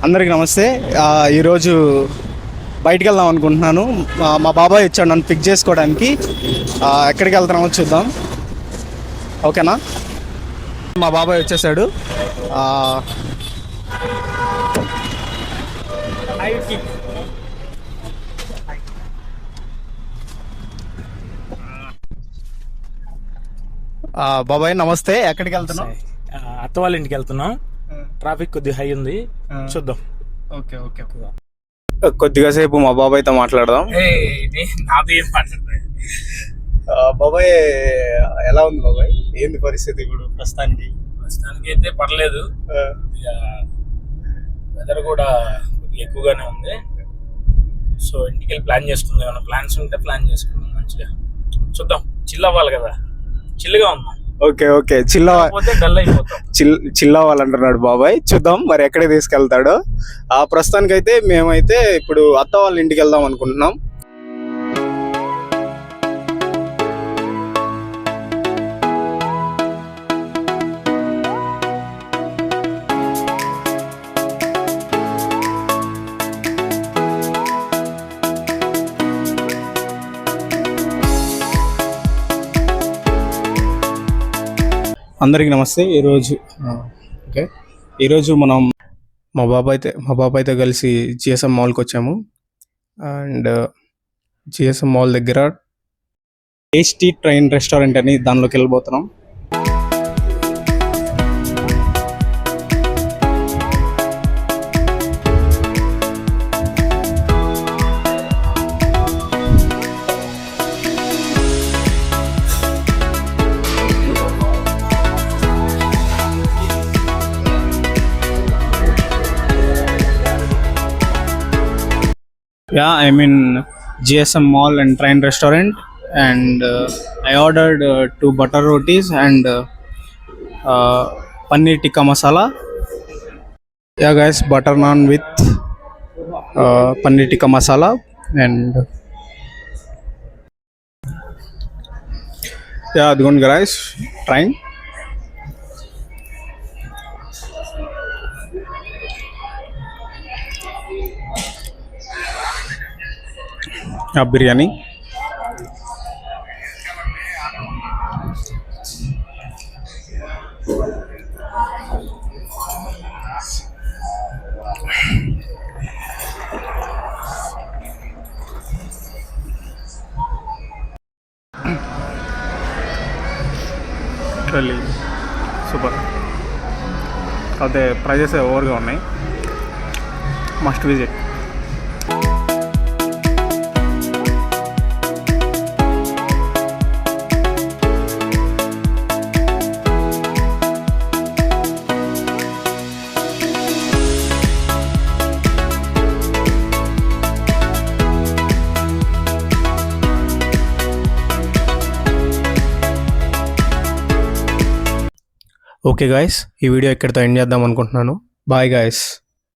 అందరికి నమస్తే. ఈరోజు బయటికి వెళ్దాం అనుకుంటున్నాను. మా బాబాయ్ వచ్చాడు నన్ను పిక్ చేసుకోవడానికి. ఎక్కడికి వెళ్తున్నామో చూద్దాం, ఓకేనా? మా బాబాయ్ వచ్చేసాడు. బాబాయ్ నమస్తే. ఎక్కడికి వెళ్తున్నాం? అత్త వాళ్ళ ఇంటికి వెళ్తున్నాం. ట్రాఫిక్ కొద్దిగా హై ఉంది, చూద్దాం. ఓకే ఓకే, కొద్దిగా సేపు మా బాబాయ్తో మాట్లాడదాం. బాబాయ్ ఎలా ఉంది బాబాయ్? ఏంది పరిస్థితి ఇప్పుడు ప్రస్తుతానికి? అయితే పర్లేదు, వెదర్ కూడా కొద్దిగా ఎక్కువగానే ఉంది. సో ఇంటికి వెళ్ళి ప్లాన్ చేసుకుందాం. ఏమైనా ప్లాన్స్ ఉంటే ప్లాన్ చేసుకుందాం. మంచిగా చూద్దాం. చిల్ అవ్వాలి కదా, చిల్లుగా ఉందాం. ఓకే ఓకే, చిల్ అవ్వాలంటున్నాడు బాబాయ్. చూద్దాం మరి ఎక్కడికి తీసుకెళ్తాడో. ప్రస్తుతానికైతే మేమైతే ఇప్పుడు అత్త వాళ్ళ ఇంటికి వెళ్దాం అనుకుంటున్నాం. అందరికీ నమస్తే. ఈరోజు మనం మా బాబాయ్తో కలిసి జిఎస్ఎం మాల్కి వచ్చాము. అండ్ జిఎస్ఎం మాల్ దగ్గర టేస్టీ ట్రైన్ రెస్టారెంట్ అని దానిలోకి వెళ్ళిపోతున్నాం. Yeah, I'm in GSM Mall and Train Restaurant, and I ordered 2 butter rotis and paneer tikka masala. Yeah guys, butter naan with paneer tikka masala, and yeah, adgone guys, train. Biryani, super. అయితే prices ఓవర్గా ఉన్నాయి, must visit. Okay guys, ఈ video ఇక్కడితో end చేద్దాం అనుకుంటున్నాను. Bye guys.